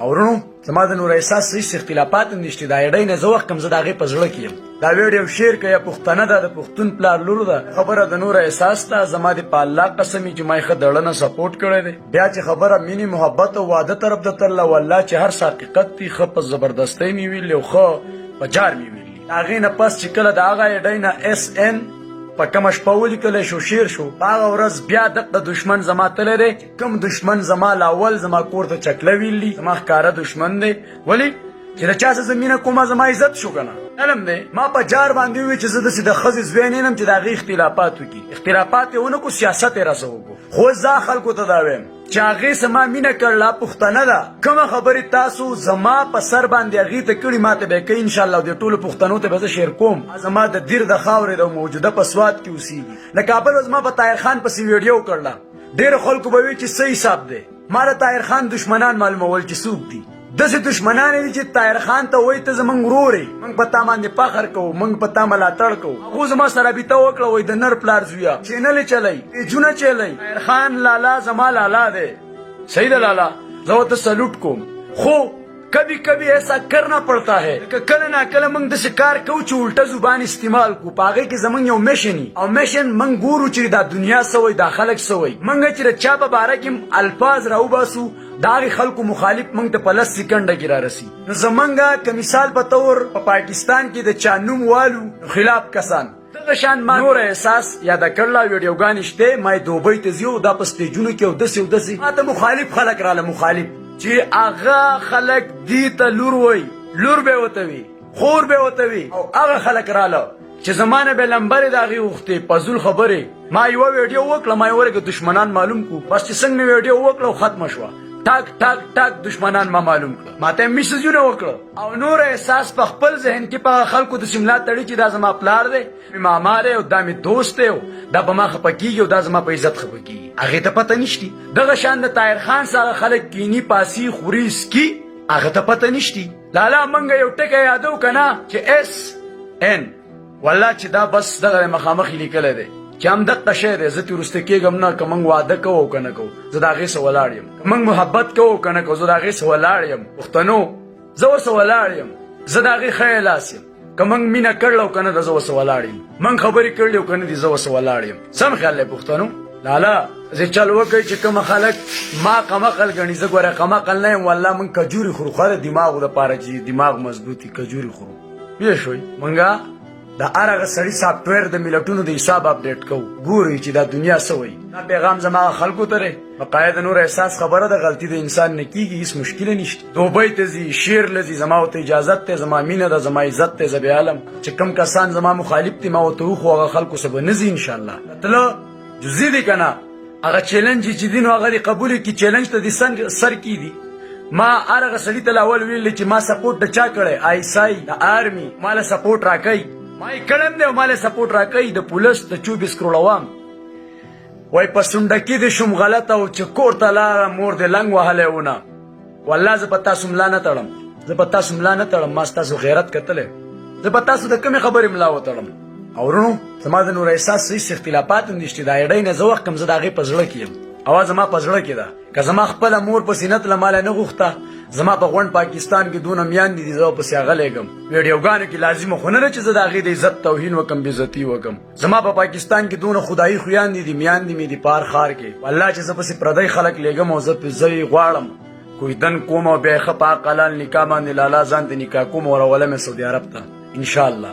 اورونو زما د نور احساس هیڅ اختلافات نشته دا اډای نه زه وخت کم زه د هغې په زړه کې یم دا ویډیو شیر که یا پښتنه ده د پښتون پلار لور ده خبره د نور احساس ته زما د په الله قسم چې ما یې ښه دړه نه سپورټ کړی دی بیا چې خبره مینې محبت او واده طرف ته تلله والله چې هر څه حقیقت دي ښه په زبردستۍ مې ویلي او ښه په جار مې ویلي د هغې نه پس چې کله د هغه اډۍ نه اس ان په کومه شپه ولیکلی شو شیر شو په هغه ورځ بیا دغه دشمن زما تللی دی کوم دشمن زما لاول زما کور ته چکله ویلي زما ښکاره دشمن دی ولې چې د چا څه زه مینه کومه زما عزت شو که نه علم دی ما په جار باندې وویل چې زه داسې د ښځې زوی نه یم چې د هغې اختلافات وکړي اختلافات یې ونه کړو سیاست یې راسه وکړو خو زه خلکو ته دا ویم چې هغې زما مینه کړله پښتنه ده کومه خبرې تاسو زما په سر باندې هغې ته کړي ما ته به یې کوي انشاءالله او د ټولو پښتنو ته به زه شیر کوم زما د دیر د خاورې د موجوده په سوات کې اوسېږي د کابل زما په طاهر خان پسې ویډیو کړله ډېرو خلکو به وایي چې څه حساب دی ما د طاهر خان دشمنان معلومول چې څوک دي داسې دشمنان دي چې طاهر خان ته وایي ته زموږ ورور یې موږ په تا باندې فخر کوو موږ په تا ملاتړ کوو هغو زما سره رابطه وکړه وایي د نر پلار زویه چینل یې چلی پیجونه چلی طاهر خان لالا زما لالا دی صحیح ده لالا زه ورته سلوټ کوم خو کبھی کبھی ایسا کرنا پڑتا ہے کہ کله نا کله موږ داسې کار کوو چې الټه زبان استعمال کوو په هغې کې زموږ یو میشن او میشن موږ ګورو چې دا دنیا څه وایي دا خلک څه وایي موږ چې د چا په باره کې الفاظ راوباسو د هغې خلکو مخالف موږ ته په 10 سکنډه کې رارسي نو زموږ که مثال په طور په پاکستان کې د چا نوم والو خلاف کسان دغه شان ما نور احساس یاده کړله ویډیوګانې شته ما یې دوبۍ ته ځي او دا په سټیجونو کې او داسې او داسې ما ته مخالف خلک راله مخالف چې هغه خلک دې ته لور وایي لور به ورته وي خور به ورته وي او هغه خلک راله چې زما نه به لمبرې د هغې غوښتې فضول خبرې ما یوه ویډیو وکړه ما یې ورکه دشمنان معلوم کړو بس چې څنګه مې ویډیو وکړه او ختمه شوه ټاک ټاک ټاک دشمنان ما معلوم کړه ما ته میسجونه وکړه او نور احساس په خپل ذهن کې په خلکو د سملا تړي چې دا زما پلار دی ماما دی او دا مې دوست دی دا په ما خفه کېږي او دا زما په عزت خفه کېږي هغې ته پته نشتي دغه شان د طاهر خان سره خلک کینی پاسي خوري سکي هغه ته پته نشتي لالا موږ یو ټکی یادو که نه چې اس ان والله چې دا بس دغه مخامخ یې لیکلی دی چې همدغه شی دی زه ترې وروسته کېږم نه که موږ واده کوو او که نه کوو زه د هغې څه ولاړ یم که موږ محبت کوو او که نه کوو زه د هغې څه ولاړ یم پښتنو زه ورسه ولاړ یم زه د هغې ښه لاس یم که موږ مینه کړله او که نه ده زه ورسه ولاړ یم موږ خبرې کړلې او که نه دي زه ورسه ولاړ یم سم خیال دی پښتنو لالا زه چل وکړئ چې کومه خلک ما قمقل ګڼي زه ګوره قمقل نه یم والله موږ کجوري خورو خو د دماغو دپاره چې دماغ مضبوط وي کجوري خورو پوه شوئ موږ د هر هغه سړي سافټویر د ملتونو د حساب اپډیټ کوو ګورئ چې دا دنیا څه وایي دا پیغام زما خلکو ته دی بقایا د نور احساس خبره ده غلطي د انسان نه کېږي هېڅ مشکله نشته دوبۍ ته ځي شیر له ځي زما ورته اجازت دی زما مینه ده زما عزت دی زه بې علم چې کوم کسان زما مخالف دي ما ورته وخو هغه خلکو څه به نه ځي انشاءالله تله جزي دی که نه هغه چیلنج چې دي نو هغه دې قبول کړي چیلنج ته دې سر کېږي ما هر هغه سړي ته لاول ویل چې ما سپورټ د چا کړی آی اس آی د آرمي ما له سپورټ راکوي ما یې کړم دی او ما له سپورټ راکوي د پولیس د 24 کروړه وام وای په سونډکي دې شوم غلطه او چې کور ته لاړه مور دې لنګ وهلی ونه والله زه په تاسو ملا نه تړم زه په تاسو ملا نه تړم ما ستاسو غیرت کتلی زه په تاسو د کومې خبرې ملا وتړم او ورونو زما د نور احساس هېڅ اختلافات هم نشته دا اډۍ نه زه وخت کم زه د هغې په زړه کې یم اوا زما په زړه کې ده که زما خپله مور په سینت له ماله نه غوښته زما په غونډ پاکستان کې دونه میاندې دي زه پسې هغه لیږم ویډیوګانو کې لازمه خو نه ده چې زه د هغې د عزت توهین وکړم بېعزتي وکړم زما په پاکستان کې دونه خدایي خویاندې دي میاندې مې دي په هر ښار کې والله چې زه پسې پردی خلک لیږم او زه یې غواړم کویدن کوم او بیا یې ښه په حق حلال نکاح باندې لالا ځان ته نکاح کوم او راوله مې سعودي عرب ته انشاءالله